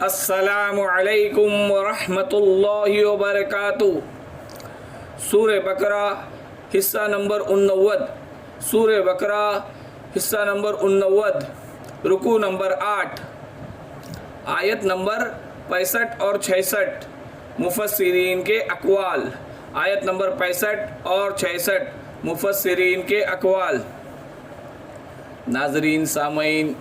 السلام علیکم ورحمۃ اللہ وبرکاتہ۔ سورہ بقرہ حصہ نمبر 89، سورہ بقرہ حصہ نمبر 89، رکوع نمبر 8، آیت نمبر 65 اور 66، مفسرین کے اقوال۔ آیت نمبر 65 اور 66، مفسرین کے اقوال۔ ناظرین سامعین،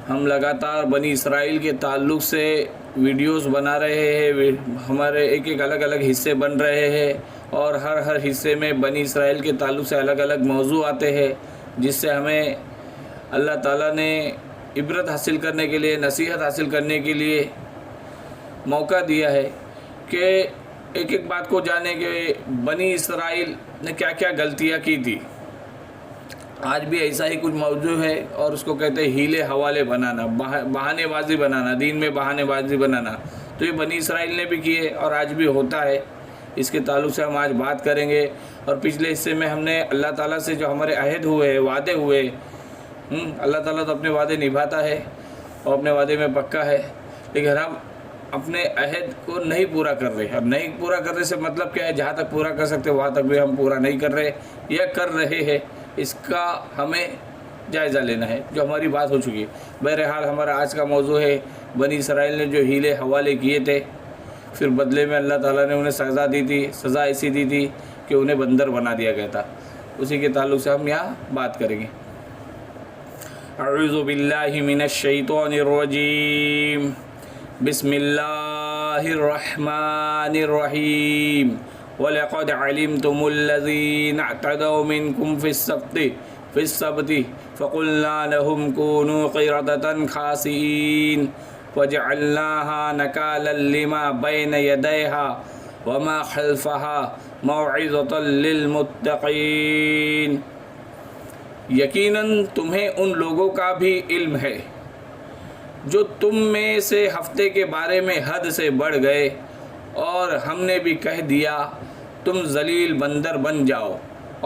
ہم لگاتار بنی اسرائیل کے تعلق سے ویڈیوز بنا رہے ہیں، ہمارے ایک الگ الگ حصے بن رہے ہیں، اور ہر حصے میں بنی اسرائیل کے تعلق سے الگ الگ موضوع آتے ہیں، جس سے ہمیں اللہ تعالیٰ نے عبرت حاصل کرنے کے لیے، نصیحت حاصل کرنے کے لیے موقع دیا ہے کہ ایک بات کو جانے کہ بنی اسرائیل نے کیا کیا غلطیاں کی تھی۔ آج بھی ایسا ہی کچھ موضوع ہے، اور اس کو کہتے ہیں ہیلے حوالے بنانا، بہانے بازی بنانا، دین میں بہانے بازی بنانا۔ تو یہ بنی اسرائیل نے بھی کیے اور آج بھی ہوتا ہے۔ اس کے تعلق سے ہم آج بات کریں گے۔ اور پچھلے حصے میں ہم نے اللہ تعالیٰ سے جو ہمارے عہد ہوئے، وعدے ہوئے، اللہ تعالیٰ تو اپنے وعدے نبھاتا ہے اور اپنے وعدے میں پکا ہے، لیکن ہم اپنے عہد کو نہیں پورا کر رہے۔ اور نہیں پورا کرنے سے مطلب کیا ہے؟ جہاں تک پورا کر سکتے وہاں تک بھی ہم پورا نہیں کر رہے یا کر رہے ہیں، اس کا ہمیں جائزہ لینا ہے، جو ہماری بات ہو چکی ہے۔ بہرحال ہمارا آج کا موضوع ہے بنی اسرائیل نے جو ہیلے حوالے کیے تھے، پھر بدلے میں اللہ تعالیٰ نے انہیں سزا دی تھی۔ سزا ایسی دی تھی کہ انہیں بندر بنا دیا گیا تھا۔ اسی کے تعلق سے ہم یہاں بات کریں گے۔ اعوذ باللہ من الشیطان الرجیم، بسم اللہ الرحمن الرحیم۔ وَلَقَدْ عَلِمْتُمُ الَّذِينَ اعْتَدَوْا مِنْكُمْ فِي السَّبْتِ فَقُلْنَا لَهُمْ كُونُوا قِرَدَةً خَاسِئِينَ وَجَعَلْنَاهَا نَكَالًا لِمَا بَيْنَ يَدَيْهَا وَمَا خَلْفَهَا مَوْعِظَةً لِلْمُتَّقِينَ۔ یقیناً تمہیں ان لوگوں کا بھی علم ہے جو تم میں سے ہفتے کے بارے میں حد سے بڑھ گئے، اور ہم نے بھی کہہ دیا تم ذلیل بندر بن جاؤ،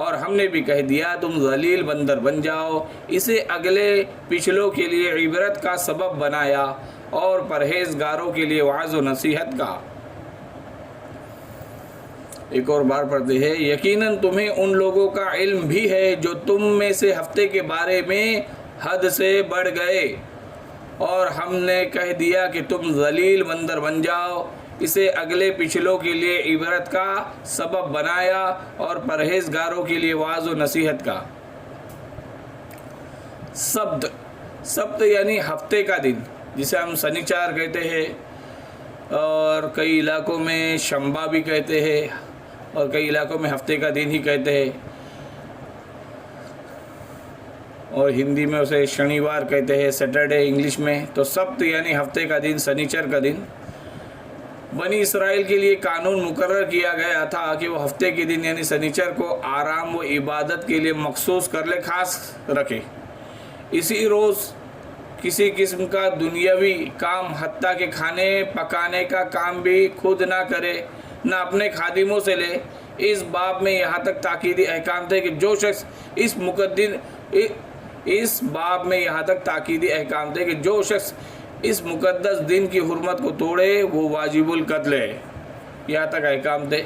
اور ہم نے بھی کہہ دیا تم ذلیل بندر بن جاؤ۔ اسے اگلے پچھلوں کے لیے عبرت کا سبب بنایا اور پرہیزگاروں کے لیے وعظ و نصیحت کا۔ ایک اور بار پڑھتے ہیں، یقیناً تمہیں ان لوگوں کا علم بھی ہے جو تم میں سے ہفتے کے بارے میں حد سے بڑھ گئے، اور ہم نے کہہ دیا کہ تم ذلیل بندر بن جاؤ۔ اسے اگلے پچھلوں کے لیے عبرت کا سبب بنایا اور پرہیزگاروں کے لیے وعظ و نصیحت کا۔ سبت یعنی ہفتے کا دن، جسے ہم سنیچر کہتے ہیں، اور کئی علاقوں میں شنبہ بھی کہتے ہیں، اور کئی علاقوں میں ہفتے کا دن ہی کہتے ہیں، اور ہندی میں اسے شنیوار کہتے ہیں، سیٹرڈے انگلش میں۔ تو سبت یعنی ہفتے کا دن، سنیچر کا دن۔ بنی اسرائیل کے لیے قانون مقرر کیا گیا تھا کہ وہ ہفتے کے دن یعنی سنیچر کو آرام و عبادت کے لیے مخصوص کر لے، خاص رکھے۔ اسی روز کسی قسم کا دنیاوی کام، حتیٰ کہ کھانے پکانے کا کام بھی خود نہ کرے، نہ اپنے خادموں سے لے۔ اس باب میں یہاں تک تاکیدی احکام تھے کہ جو شخص اس مقدس دن کی حرمت کو توڑے وہ واجب القتل ہے۔ یہاں تک احکام تھے۔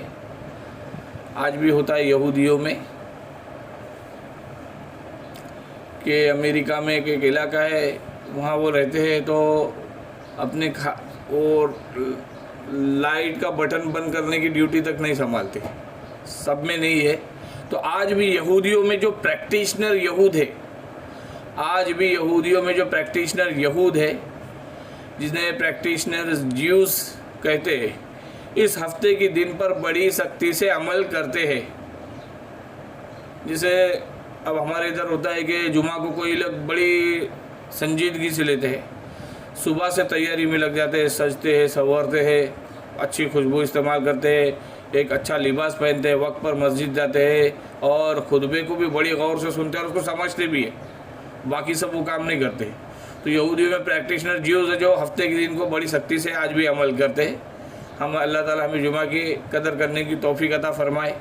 آج بھی ہوتا ہے یہودیوں میں کہ امریکہ میں ایک علاقہ ہے، وہاں وہ رہتے ہیں تو اپنے اور لائٹ کا بٹن بند کرنے کی ڈیوٹی تک نہیں سنبھالتے۔ سب میں نہیں ہے۔ تو آج بھی یہودیوں میں جو پریکٹیشنر یہود ہے، جنہیں پریکٹیشنر جیوز کہتے ہیں، اس ہفتے کے دن پر بڑی سختی سے عمل کرتے ہیں۔ جسے اب ہمارے ادھر ہوتا ہے کہ جمعہ کو کوئی لوگ بڑی سنجیدگی سے لیتے ہیں، صبح سے تیاری میں لگ جاتے ہیں، سجتے ہیں، سنورتے ہیں، اچھی خوشبو استعمال کرتے ہیں، ایک اچھا لباس پہنتے ہیں، وقت پر مسجد جاتے ہیں، اور خطبے کو بھی بڑی غور سے سنتے ہیں اور اس کو سمجھتے بھی ہیں۔ باقی سب وہ کام نہیں کرتے۔ تو یہودیوں میں پریکٹیشنر جیوز ہے جو ہفتے کے دن کو بڑی سختی سے آج بھی عمل کرتے ہیں۔ ہم اللہ تعالیٰ ہمیں جمعہ کی قدر کرنے کی توفیق عطا فرمائے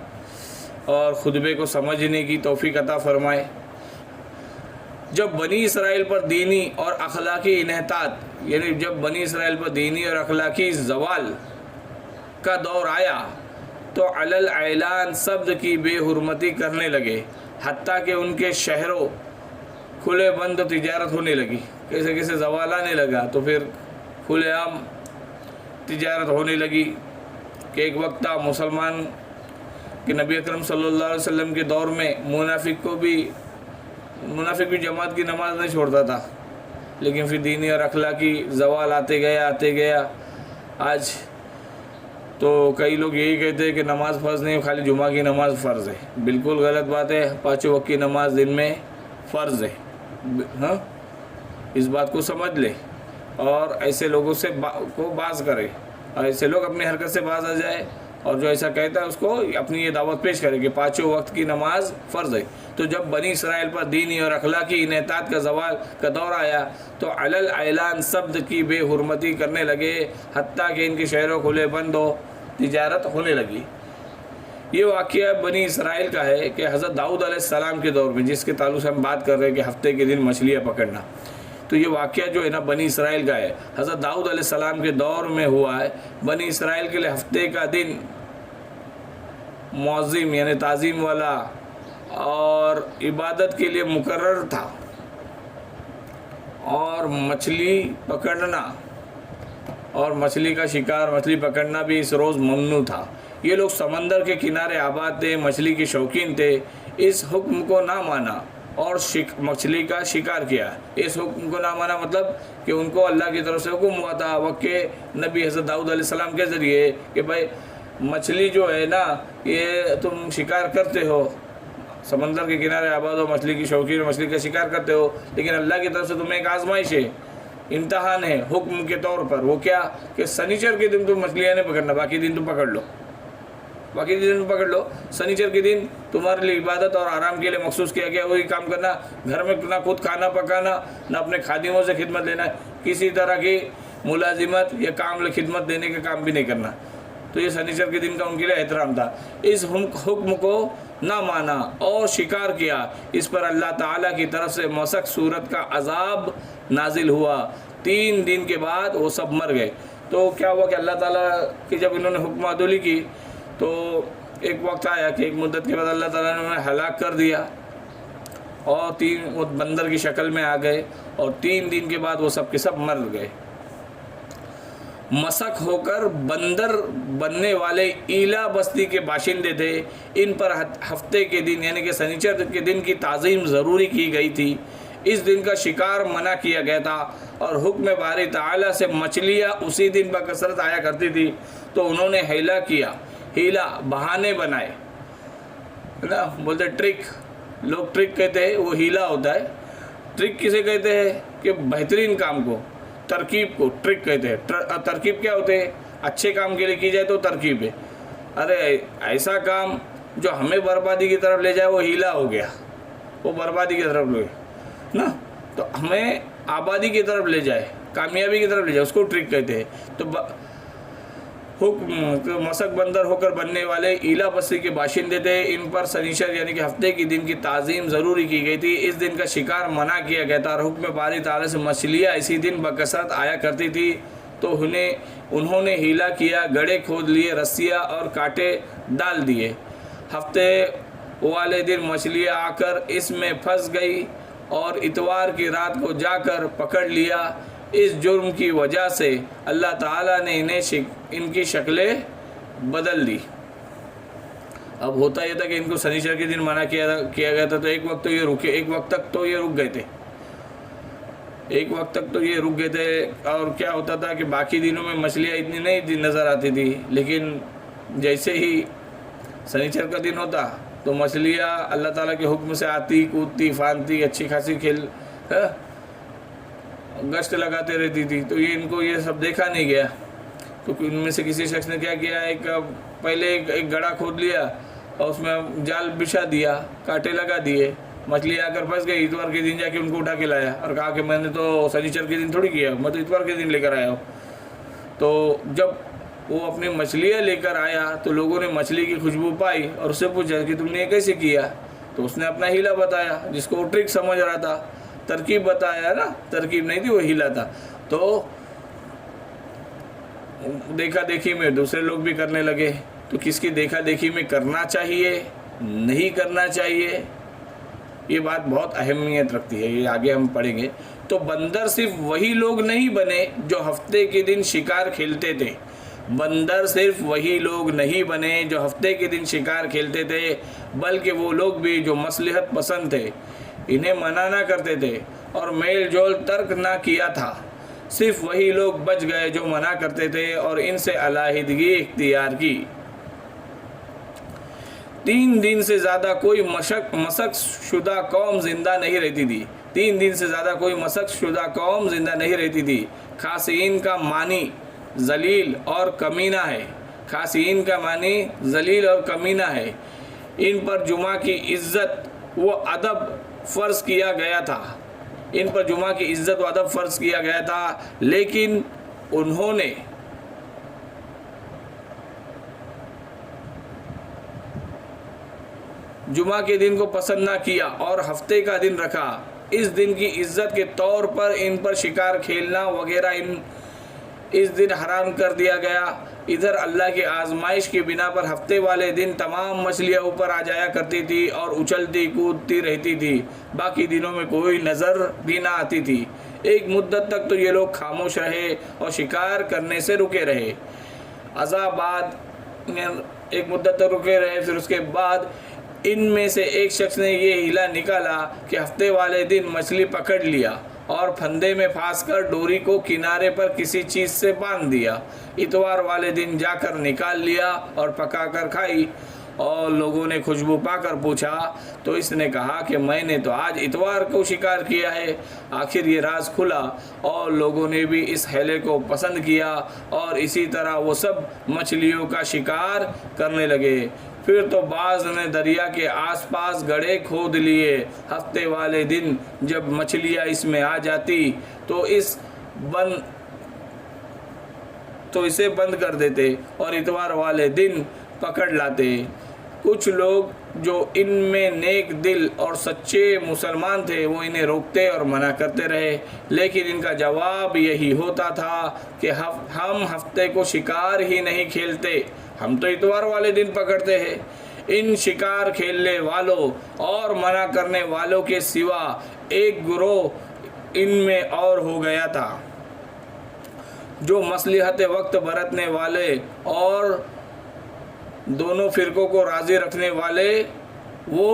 اور خطبے کو سمجھنے کی توفیق عطا فرمائے۔ جب بنی اسرائیل پر دینی اور اخلاقی انحطاط یعنی جب بنی اسرائیل پر دینی اور اخلاقی زوال کا دور آیا تو علل اعلان سبز کی بے حرمتی کرنے لگے، حتیٰ کہ ان کے شہروں کھلے بند تجارت ہونے لگی۔ کیسے کیسے زوال آنے لگا تو پھر کھلے عام تجارت ہونے لگی کہ ایک وقت تھا مسلمان کہ نبی اکرم صلی اللہ علیہ وسلم کے دور میں منافق بھی جماعت کی نماز نہیں چھوڑتا تھا، لیکن پھر دینی اور اخلاقی زوال آتے گیا۔ آج تو کئی لوگ یہی کہتے ہیں کہ نماز فرض نہیں، خالی جمعہ کی نماز فرض ہے۔ بالکل غلط بات ہے، 5 وقت کی نماز دن میں فرض ہے۔ ہاں، اس بات کو سمجھ لے اور ایسے لوگوں سے کو باز کرے، اور ایسے لوگ اپنی حرکت سے باز آ جائے، اور جو ایسا کہتا ہے اس کو اپنی یہ دعوت پیش کرے کہ 5 وقت کی نماز فرض ہے۔ تو جب بنی اسرائیل پر دینی اور اخلاقی انحطاط کا زوال کا دور آیا تو علل اعلان سبز کی بے حرمتی کرنے لگے، حتیٰ کہ ان کے شہروں کھلے بند ہو تجارت ہونے لگی۔ یہ واقعہ بنی اسرائیل کا ہے کہ حضرت داؤد علیہ السلام کے دور میں، جس کے تعلق سے ہم بات کر رہے ہیں کہ ہفتے کے دن مچھلیاں پکڑنا، تو یہ واقعہ جو ہے نا بنی اسرائیل کا ہے، حضرت داؤد علیہ السلام کے دور میں ہوا ہے۔ بنی اسرائیل کے لیے ہفتے کا دن معظم یعنی تعظیم والا اور عبادت کے لیے مقرر تھا، اور مچھلی پکڑنا اور مچھلی کا شکار، مچھلی پکڑنا بھی اس روز ممنوع تھا۔ یہ لوگ سمندر کے کنارے آباد تھے، مچھلی کے شوقین تھے، اس حکم کو نہ مانا اور مچھلی کا شکار کیا۔ اس حکم کو نہ مانا مطلب کہ ان کو اللہ کی طرف سے حکم ہوا تھا وقت کے نبی حضرت داؤد علیہ السلام کے ذریعے کہ بھائی مچھلی جو ہے نا یہ تم شکار کرتے ہو، سمندر کے کنارے آباد ہو، مچھلی کی شوقین ہو، مچھلی کا شکار کرتے ہو، لیکن اللہ کی طرف سے تمہیں ایک آزمائش ہے، امتحان ہے حکم کے طور پر۔ وہ کیا کہ سنیچر کے دن تم مچھلیاں نہیں پکڑنا، باقی دن تم پکڑ لو۔ سنیچر کے دن تمہارے لیے عبادت اور آرام کے لیے مخصوص کیا گیا، وہی کام کرنا، گھر میں نہ خود کھانا پکانا، نہ اپنے خادموں سے خدمت لینا، کسی طرح کی ملازمت یا کام خدمت دینے کا کام بھی نہیں کرنا۔ تو یہ سنیچر کے دن کا ان کے لیے احترام تھا۔ اس حکم کو نہ مانا اور شکار کیا، اس پر اللہ تعالیٰ کی طرف سے مسخ صورت کا عذاب نازل ہوا۔ 3 دن کے بعد وہ سب مر گئے۔ تو کیا ہوا کہ اللہ تعالیٰ کی جب انہوں نے حکم عدولی کی تو ایک وقت آیا کہ ایک مدت کے بعد اللہ تعالیٰ نے انہیں ہلاک کر دیا، اور 3 بندر کی شکل میں آ گئے، اور 3 دن کے بعد وہ سب کے سب مر گئے۔ مسخ ہو کر بندر بننے والے ایلا بستی کے باشندے تھے، ان پر ہفتے کے دن یعنی کہ سنیچر کے دن کی تعظیم ضروری کی گئی تھی۔ اس دن کا شکار منع کیا گیا تھا، اور حکم باری تعالیٰ سے مچھلیاں اسی دن بکثرت آیا کرتی تھی۔ تو انہوں نے ہیلا بہانے بنائے نا، بولتے ٹرک، لوگ ٹرک کہتے ہیں، وہ ہیلا ہوتا ہے۔ ٹرک کسے کہتے ہیں کہ بہترین کام کو، ترکیب کو ٹرک کہتے ہیں۔ ترکیب کیا ہوتے ہیں؟ اچھے کام کے لیے کی جائے تو ترکیب ہے۔ ارے ایسا کام جو ہمیں بربادی کی طرف لے جائے وہ ہیلا ہو گیا، وہ بربادی کی طرف لے نا، تو ہمیں آبادی کی طرف لے جائے، کامیابی کی طرف لے جائے، اس کو ٹرک کہتے ہیں۔ تو مسخ بندر ہو کر بننے والے ایلا بستی کے باشندے تھے، ان پر سنیچر یعنی کہ ہفتے کے دن کی تعظیم ضروری کی گئی تھی۔ اس دن کا شکار منع کیا گیا تھا، اور حکم باری تعالیٰ سے مچھلیاں اسی دن بکثرت آیا کرتی تھی۔ تو انہوں نے ہیلا کیا، گڑھے کھود لیے، رسیاں اور کانٹے ڈال دیے۔ ہفتے والے دن مچھلیاں آ کر اس میں پھنس گئی، اور اتوار کی رات کو جا کر پکڑ لیا۔ اس جرم کی وجہ سے اللہ تعالیٰ نے ان کی شکلیں بدل دی۔ اب ہوتا یہ تھا کہ ان کو سنیچر کے دن منع کیا گیا تھا، تو ایک وقت تک تو یہ رک گئے تھے، اور کیا ہوتا تھا کہ باقی دنوں میں مچھلیاں اتنی نہیں نظر آتی تھی، لیکن جیسے ہی سنیچر کا دن ہوتا تو مچھلیاں اللہ تعالیٰ کے حکم سے آتی، کودتی، فانتی، اچھی خاصی گشت لگاتے رہتی تھی۔ تو ان کو یہ سب دیکھا نہیں گیا، تو ان میں سے کسی شخص نے کیا کیا، پہلے ایک گڑھا کھود لیا، اور اس میں جال بچھا دیا، کانٹے لگا دیے، مچھلی آ کر پھنس گئی۔ اتوار کے دن جا کے ان کو اٹھا کے لایا، اور کہا کہ میں نے تو سنیچر کے دن تھوڑی کیا، میں تو اتوار کے دن لے کر آیا ہوں۔ تو جب وہ اپنی مچھلیاں لے کر آیا تو لوگوں نے مچھلی کی خوشبو پائی، اور اس سے پوچھا کہ تم نے یہ کیسے کیا؟ تو اس نے اپنا ہیلا بتایا، جس کو وہ ٹرک سمجھ رہا تھا، ترکیب بتایا نا، ترکیب نہیں تھی، وہ ہیلا تھا۔ تو دیکھا دیکھی میں دوسرے لوگ بھی کرنے لگے. تو کس کی دیکھا دیکھی میں کرنا چاہیے, نہیں کرنا چاہیے, یہ بات بہت اہمیت رکھتی ہے, یہ آگے ہم پڑھیں گے. تو بندر صرف وہی لوگ نہیں بنے جو ہفتے کے دن شکار کھیلتے تھے. بندر صرف وہی لوگ نہیں بنے جو ہفتے کے دن شکار کھیلتے تھے, بلکہ وہ لوگ بھی جو مصلحت پسند تھے, انہیں منع نہ کرتے تھے اور میل جول ترک نہ کیا تھا. صرف وہی لوگ بچ گئے جو منع کرتے تھے اور ان سے علیحدگی اختیار کی. 3 دن سے زیادہ کوئی مسخ شدہ قوم زندہ نہیں رہتی تھی. 3 دن سے زیادہ کوئی مسخ شدہ قوم زندہ نہیں رہتی تھی. خاسئین کا معنی ذلیل اور کمینہ ہے. خاسئین کا معنی ذلیل اور کمینہ ہے. ان پر جمعہ کی عزت و ادب فرض کیا گیا تھا. ان پر جمعہ کی عزت و ادب فرض کیا گیا تھا, لیکن انہوں نے جمعہ کے دن کو پسند نہ کیا اور ہفتے کا دن رکھا. اس دن کی عزت کے طور پر ان پر شکار کھیلنا وغیرہ اس دن حرام کر دیا گیا. ادھر اللہ کی آزمائش کی بنا پر ہفتے والے دن تمام مچھلیاں اوپر آ جایا کرتی تھی اور اچھلتی کودتی رہتی تھی. باقی دنوں میں کوئی نظر بھی نہ آتی تھی. ایک مدت تک تو یہ لوگ خاموش رہے اور شکار کرنے سے رکے رہے. ایک مدت تک رکے رہے. پھر اس کے بعد ان میں سے ایک شخص نے یہ ہیلا نکالا کہ ہفتے والے دن مچھلی پکڑ لیا اور پھندے میں پھانس کر ڈوری کو کنارے پر کسی چیز سے باندھ دیا. اتوار والے دن جا کر نکال لیا اور پکا کر کھائی. اور لوگوں نے خوشبو پا کر پوچھا تو اس نے کہا کہ میں نے تو آج اتوار کو شکار کیا ہے. آخر یہ راز کھلا اور لوگوں نے بھی اس ہیلے کو پسند کیا اور اسی طرح وہ سب مچھلیوں کا شکار کرنے لگے. پھر تو بعض نے دریا کے آس پاس گڑھے کھود لیے. ہفتے والے دن جب مچھلیاں اس میں آ جاتی تو اسے بند کر دیتے اور اتوار والے دن پکڑ لاتے. کچھ لوگ جو ان میں نیک دل اور سچے مسلمان تھے وہ انہیں روکتے اور منع کرتے رہے, لیکن ان کا جواب یہی ہوتا تھا کہ ہم ہفتے کو شکار ہی نہیں کھیلتے, ہم تو اتوار والے دن پکڑتے ہیں. ان شکار کھیلنے والوں اور منع کرنے والوں کے سوا ایک گروہ ان میں اور ہو گیا تھا جو مصلحت وقت برتنے والے اور دونوں فرقوں کو راضی رکھنے والے. وہ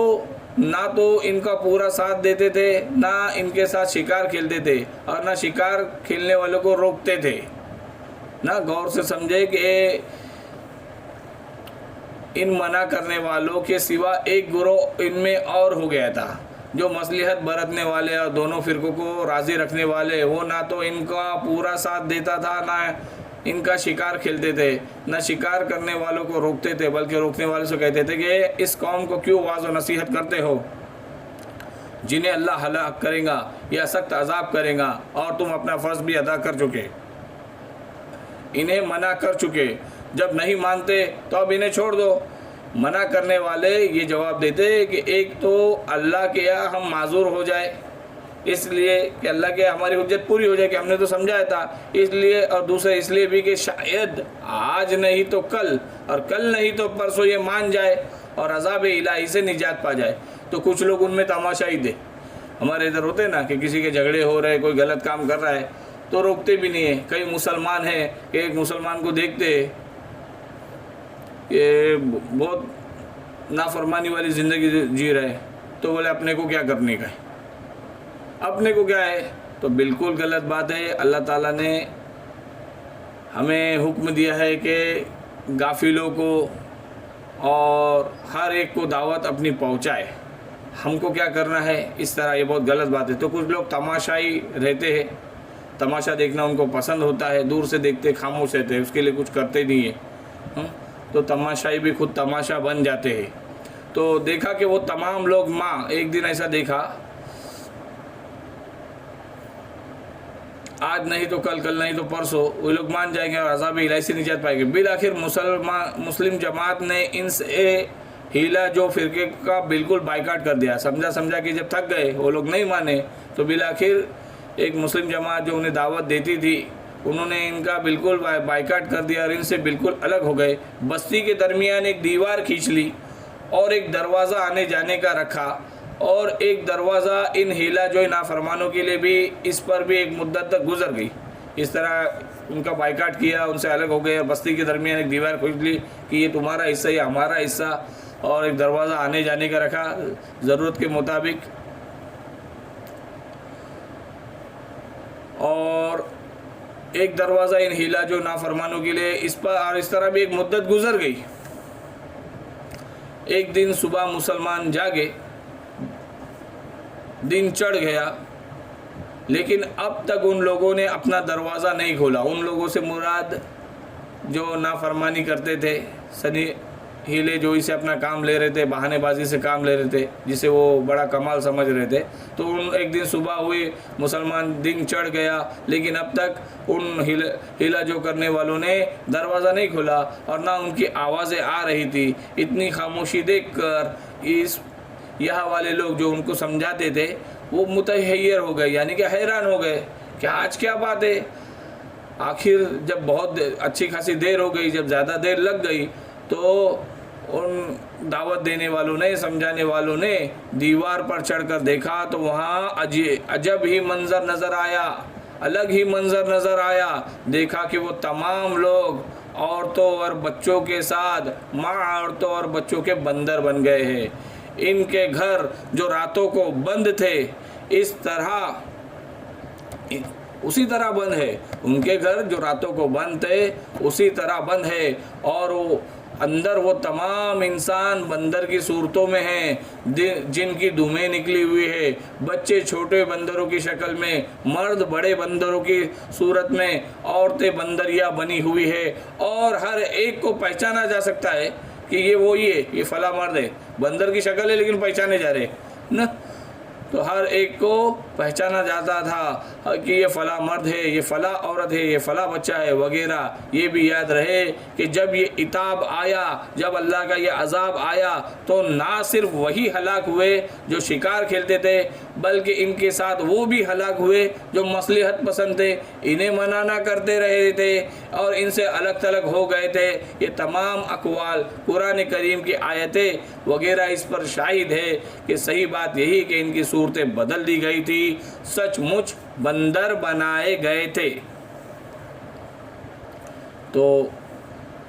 نہ تو ان کا پورا ساتھ دیتے تھے, نہ ان کے ساتھ شکار کھیلتے تھے اور نہ شکار کھیلنے والوں کو روکتے تھے. نہ غور سے سمجھے کہ ان منع کرنے والوں کے سوا ایک گروہ ان میں اور ہو گیا تھا جو مصلحت برتنے والے اور دونوں فرقوں کو راضی رکھنے والے. وہ نہ تو ان کا پورا ساتھ دیتا تھا, نہ ان کا شکار کھیلتے تھے, نہ شکار کرنے والوں کو روکتے تھے, بلکہ روکنے والوں سے کہتے تھے کہ اس قوم کو کیوں واعظ و نصیحت کرتے ہو جنہیں اللہ ہلاک کرے گا یا سخت عذاب کرے گا, اور تم اپنا فرض بھی ادا کر چکے, انہیں منع کر چکے. جب نہیں مانتے تو اب انہیں چھوڑ دو. منع کرنے والے یہ جواب دیتے کہ ایک تو اللہ کے یہاں ہم معذور ہو جائے, اس لیے کہ اللہ کے ہماری حجت پوری ہو جائے کہ ہم نے تو سمجھایا تھا, اس لیے, اور دوسرے اس لیے بھی کہ شاید آج نہیں تو کل اور کل نہیں تو پرسوں یہ مان جائے اور عذاب الہی سے نجات پا جائے. تو کچھ لوگ ان میں تماشائی دے. ہمارے ادھر ہوتے نا کہ کسی کے جھگڑے ہو رہے, کوئی غلط کام کر رہا ہے تو روکتے بھی نہیں ہیں. کئی مسلمان ہیں کہ ایک مسلمان کو دیکھتے کہ بہت نافرمانی والی زندگی جی رہے تو بولے اپنے کو کیا کرنے کا ہے, اپنے کو کیا ہے. تو بالکل غلط بات ہے. اللہ تعالیٰ نے ہمیں حکم دیا ہے کہ غافلوں کو اور ہر ایک کو دعوت اپنی پہنچائے. ہم کو کیا کرنا ہے اس طرح, یہ بہت غلط بات ہے. تو کچھ لوگ تماشائی رہتے ہیں, تماشا دیکھنا ان کو پسند ہوتا ہے, دور سے دیکھتے خاموش رہتے ہیں, اس کے لیے کچھ کرتے نہیں ہیں. تو تماشائی بھی خود تماشا بن جاتے ہیں. تو دیکھا کہ وہ تمام لوگ ایک دن ایسا دیکھا, آج نہیں تو کل, کل نہیں تو پرسوں وہ لوگ مان جائیں گے اور عذاب الہی سے نجات پائیں گے. بالآخر مسلم جماعت نے ان سے ہیلا جو فرقے کا بالکل بائیکاٹ کر دیا. سمجھا کہ جب تھک گئے وہ لوگ نہیں مانے تو بالآخر ایک مسلم جماعت جو انہیں دعوت دیتی تھی انہوں نے ان کا بالکل بائیکاٹ کر دیا اور ان سے بالکل الگ ہو گئے. بستی کے درمیان ایک دیوار کھینچ لی اور ایک دروازہ آنے جانے کا رکھا اور ایک دروازہ ان ہیلا جو نافرمانوں کے لیے بھی اس پر بھی ایک مدت تک گزر گئی. اس طرح ان کا بائیکاٹ کیا, ان سے الگ ہو گئے اور بستی کے درمیان ایک دیوار کھینچ لی کہ یہ تمہارا حصہ یہ ہمارا حصہ, اور ایک دروازہ آنے جانے کا رکھا ضرورت کے مطابق. اور ایک دروازہ ان ہیلا جو نافرمانوں کے لیے اس پر, اور اس طرح بھی ایک مدت گزر گئی. ایک دن صبح مسلمان جاگے, دن چڑھ گیا, لیکن اب تک ان لوگوں نے اپنا دروازہ نہیں کھولا. ان لوگوں سے مراد جو نافرمانی کرتے تھے, سنی ہیلے جو اسے اپنا کام لے رہے تھے, بہانے بازی سے کام لے رہے تھے, جسے وہ بڑا کمال سمجھ رہے تھے. تو ایک دن صبح ہوئی, مسلمان دن چڑھ گیا, لیکن اب تک ان ہیلا جو کرنے والوں نے دروازہ نہیں کھولا اور نہ ان کی آوازیں آ رہی تھی. اتنی خاموشی دیکھ کر یہاں والے لوگ جو ان کو سمجھاتے تھے وہ متحیر ہو گئے, یعنی کہ حیران ہو گئے کہ آج کیا بات ہے. آخر جب بہت اچھی خاصی دیر ہو گئی, جب زیادہ دیر لگ گئی, تو ان دعوت دینے والوں نے, سمجھانے والوں نے دیوار پر چڑھ کر دیکھا تو وہاں عجب ہی منظر نظر آیا, الگ ہی منظر نظر آیا. دیکھا کہ وہ تمام لوگ عورتوں اور بچوں کے ساتھ ماں عورتوں اور بچوں کے بندر بن گئے ہیں. ان کے گھر جو راتوں کو بند تھے اسی طرح بند ہے. ان کے گھر جو راتوں کو بند تھے اسی طرح بند ہے, اور وہ اندر وہ تمام انسان بندر کی صورتوں میں ہیں, جن کی دمیں نکلی ہوئی ہے. بچے چھوٹے بندروں کی شکل میں, مرد بڑے بندروں کی صورت میں, عورتیں بندریاں بنی ہوئی ہے, اور ہر ایک کو پہچانا جا سکتا ہے کہ یہ وہی ہے, یہ فلاں مرد ہے. بندر کی شکل ہے لیکن پہچانے جا رہے نا, تو ہر ایک کو پہچانا جاتا تھا کہ یہ فلاں مرد ہے, یہ فلاں عورت ہے, یہ فلاں بچہ ہے وغیرہ. یہ بھی یاد رہے کہ جب یہ عتاب آیا, جب اللہ کا یہ عذاب آیا, تو نہ صرف وہی ہلاک ہوئے جو شکار کھیلتے تھے, بلکہ ان کے ساتھ وہ بھی ہلاک ہوئے جو مصلحت پسند تھے, انہیں منع نہ کرتے رہے تھے اور ان سے الگ تھلگ ہو گئے تھے. یہ تمام اقوال قرآن کریم کی آیتیں وغیرہ اس پر شاہد ہے کہ صحیح بات یہی کہ ان کی صورتیں بدل دی گئی تھی, سچ مچ بندر بنائے گئے تھے. تو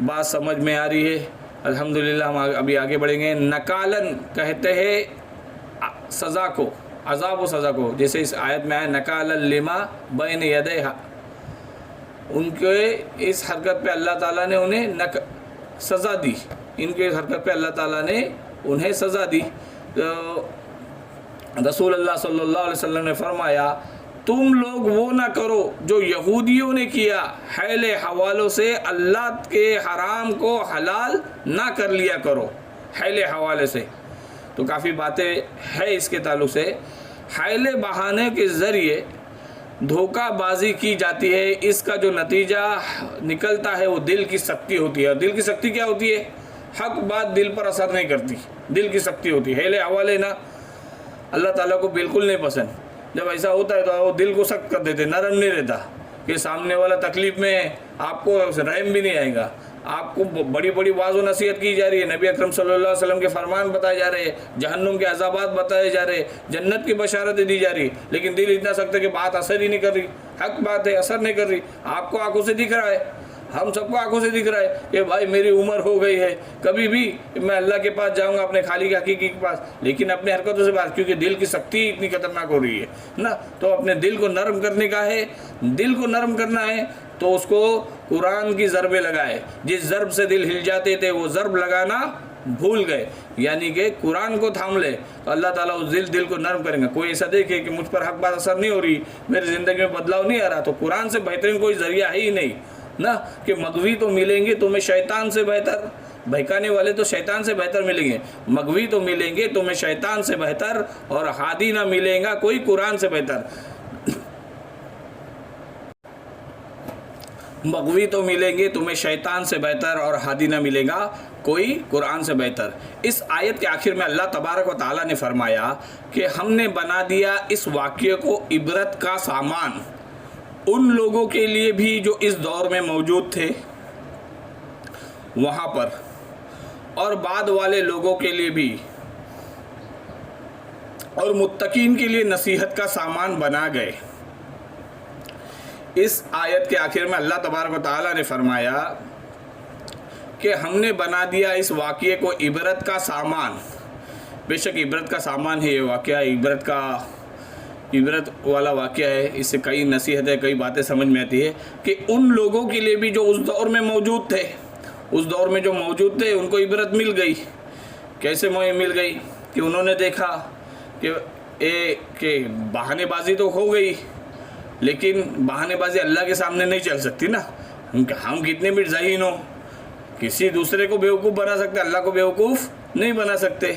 بات سمجھ میں آ رہی ہے الحمدللہ. ہم ابھی آگے بڑھیں گے. نکالن کہتے ہیں سزا کو, عذاب و سزا کو, جیسے اس آیت میں آیا نکالن لما بین یدیہا. ان کے اس حرکت پہ اللہ تعالیٰ نے انہیں سزا دی, ان کے حرکت پہ اللہ تعالیٰ نے انہیں سزا دی. تو رسول اللہ صلی اللہ علیہ وسلم نے فرمایا تم لوگ وہ نہ کرو جو یہودیوں نے کیا, حیل حوالوں سے اللہ کے حرام کو حلال نہ کر لیا کرو حیل حوالے سے. تو کافی باتیں ہیں اس کے تعلق سے. حیل بہانے کے ذریعے دھوکہ بازی کی جاتی ہے, اس کا جو نتیجہ نکلتا ہے وہ دل کی سختی ہوتی ہے. اور دل کی سختی کیا ہوتی ہے؟ حق بات دل پر اثر نہیں کرتی, دل کی سختی ہوتی ہے. حیل حوالے نا اللہ تعالیٰ کو بالکل نہیں پسند. جب ایسا ہوتا ہے تو وہ دل کو سخت کر دیتے, نرم نہیں رہتا کہ سامنے والا تکلیف میں آپ کو رحم بھی نہیں آئے گا. آپ کو بڑی بڑی واعظ و نصیحت کی جا رہی ہے, نبی اکرم صلی اللہ علیہ وسلم کے فرمان بتائے جا رہے ہیں, جہنم کے عذابات بتائے جا رہے ہیں, جنت کی بشارتیں دی جا رہی, لیکن دل اتنا سخت ہے کہ بات اثر ہی نہیں کر رہی. حق بات ہے, اثر نہیں کر رہی. آپ کو آنکھوں سے دکھ رہا ہے, ہم سب کو آنکھوں سے دکھ رہا ہے کہ بھائی میری عمر ہو گئی ہے, کبھی بھی میں اللہ کے پاس جاؤں گا, اپنے خالق حقیقی کے پاس, لیکن اپنے حرکتوں سے بات, کیونکہ دل کی سختی اتنی خطرناک ہو رہی ہے نا. تو اپنے دل کو نرم کرنے کا ہے, دل کو نرم کرنا ہے تو اس کو قرآن کی ضربیں لگائے. جس ضرب سے دل ہل جاتے تھے وہ ضرب لگانا بھول گئے, یعنی کہ قرآن کو تھام لے تو اللہ تعالیٰ اس دل کو نرم کریں گا. کوئی ایسا دیکھے کہ مجھ پر حق بات اثر نہیں ہو رہی, میری زندگی میں بدلاؤ نہیں آ رہا, تو قرآن سے بہترین کوئی ذریعہ ہے ہی نہیں نا. کہ مغوی تو ملیں گے تمہیں شیطان سے بہتر, بہکانے والے تو شیطان سے بہتر ملیں گے. مغوی تو ملیں گے تمہیں شیطان سے بہتر, اور ہادی نہ ملے گا کوئی قرآن سے بہتر. مغوی تو ملیں گے تمہیں شیطان سے بہتر، اور ہادی نہ ملے گا کوئی قرآن سے بہتر۔ اس آیت کے آخر میں اللہ تبارک و تعالیٰ نے فرمایا کہ ہم نے بنا دیا اس واقعے کو عبرت کا سامان ان لوگوں کے لیے بھی جو اس دور میں موجود تھے وہاں پر، اور بعد والے لوگوں کے لیے بھی، اور متقین کے لیے نصیحت کا سامان بنا گئے۔ اس آیت کے آخر میں اللہ تبارک و تعالیٰ نے فرمایا کہ ہم نے بنا دیا اس واقعے کو عبرت کا سامان۔ بے شک عبرت کا سامان ہے یہ واقعہ، عبرت والا واقعہ ہے، اس سے کئی نصیحتیں، کئی باتیں سمجھ میں آتی ہے کہ ان لوگوں کے لیے بھی جو اس دور میں موجود تھے، ان کو عبرت مل گئی۔ کیسے مل گئی؟ کہ انہوں نے دیکھا کہ بہانے بازی تو ہو گئی، لیکن بہانے بازی اللہ کے سامنے نہیں چل سکتی نا۔ ہم کتنے بھی ذہین ہوں، کسی دوسرے کو بیوقوف بنا سکتے، اللہ کو بیوقوف نہیں بنا سکتے،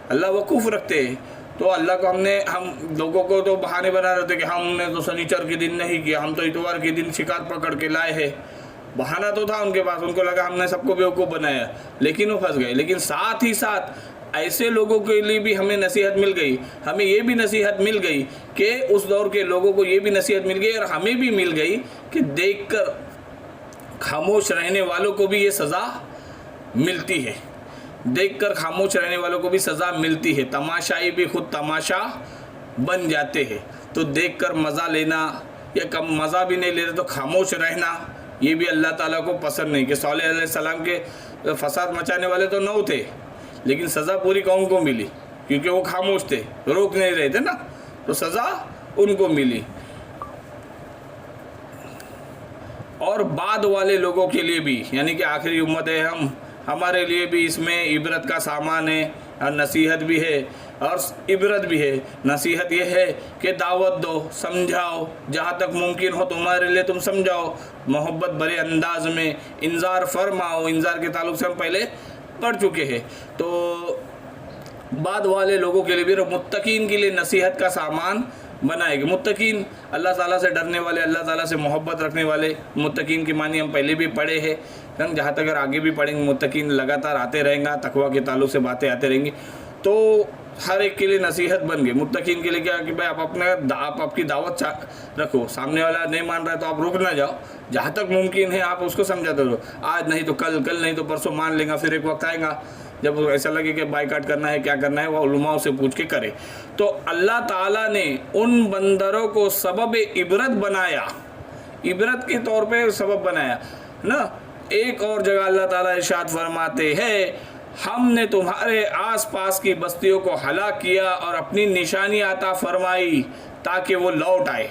اللہ وقوف رکھتے ہیں۔ تو اللہ کو ہم لوگوں کو تو بہانے بنا رہے تھے کہ ہم نے تو سنیچر کے دن نہیں کیا، ہم تو اتوار کے دن شکار پکڑ کے لائے ہیں۔ بہانہ تو تھا ان کے پاس، ان کو لگا ہم نے سب کو بیوقوف بنایا، لیکن وہ پھنس گئے۔ لیکن ساتھ ہی ساتھ ایسے لوگوں کے لیے بھی ہمیں نصیحت مل گئی، ہمیں یہ بھی نصیحت مل گئی کہ اس دور کے لوگوں کو یہ بھی نصیحت مل گئی، اور ہمیں بھی مل گئی کہ دیکھ کر خاموش رہنے والوں کو بھی یہ سزا ملتی ہے، دیکھ کر خاموش رہنے والوں کو بھی سزا ملتی ہے۔ تماشائی بھی خود تماشا بن جاتے ہیں۔ تو دیکھ کر مزہ لینا، یا کم مزہ بھی نہیں لے رہے تو خاموش رہنا، یہ بھی اللہ تعالیٰ کو پسند نہیں۔ کہ صالح علیہ السلام کے فساد مچانے والے تو 9 تھے، لیکن سزا پوری قوم کو ملی، کیونکہ وہ خاموش تھے، روک نہیں رہے تھے نا، تو سزا ان کو ملی۔ اور بعد والے لوگوں کے لیے بھی، یعنی کہ آخری امت ہے ہمارے لیے بھی اس میں عبرت کا سامان ہے، اور نصیحت بھی ہے اور عبرت بھی ہے۔ نصیحت یہ ہے کہ دعوت دو، سمجھاؤ، جہاں تک ممکن ہو تمہارے لیے تم سمجھاؤ، محبت بھرے انداز میں انذار فرماؤ۔ انذار کے تعلق سے ہم پہلے پڑھ چکے ہیں۔ تو بعد والے لوگوں کے لیے بھی، متقین کے لیے نصیحت کا سامان بنائے گا۔ متقین اللہ تعالیٰ سے ڈرنے والے، اللہ تعالیٰ سے محبت رکھنے والے، متقین کی معنی ہم پہلے بھی پڑھے ہیں، جہاں تک اگر آگے بھی پڑھیں گے، متقین لگاتار آتے رہیں گا، تقویٰ کے تعلق سے باتیں آتے رہیں گی۔ تو ہر ایک کے لیے نصیحت بن گئی۔ متقین کے لیے کیا کہ بھائی آپ اپنی دعوت رکھو، سامنے والا نہیں مان رہا ہے تو آپ رک نہ جاؤ، جہاں تک ممکن ہے آپ اس کو سمجھاتے رہو۔ آج نہیں تو کل، کل نہیں تو پرسوں مان لیں گا، پھر ایک وقت آئے گا جب ایسا لگے کہ بائیکاٹ کرنا ہے، کیا کرنا ہے، وہ علماء سے پوچھ کے کرے۔ تو اللہ تعالیٰ نے ان بندروں کو سبب عبرت بنایا، عبرت کے طور پہ سبب بنایا نا۔ ایک اور جگہ اللہ تعالیٰ ارشاد فرماتے ہیں، ہم نے تمہارے آس پاس کی بستیوں کو ہلاک کیا اور اپنی نشانی عطا فرمائی تاکہ وہ لوٹ آئے۔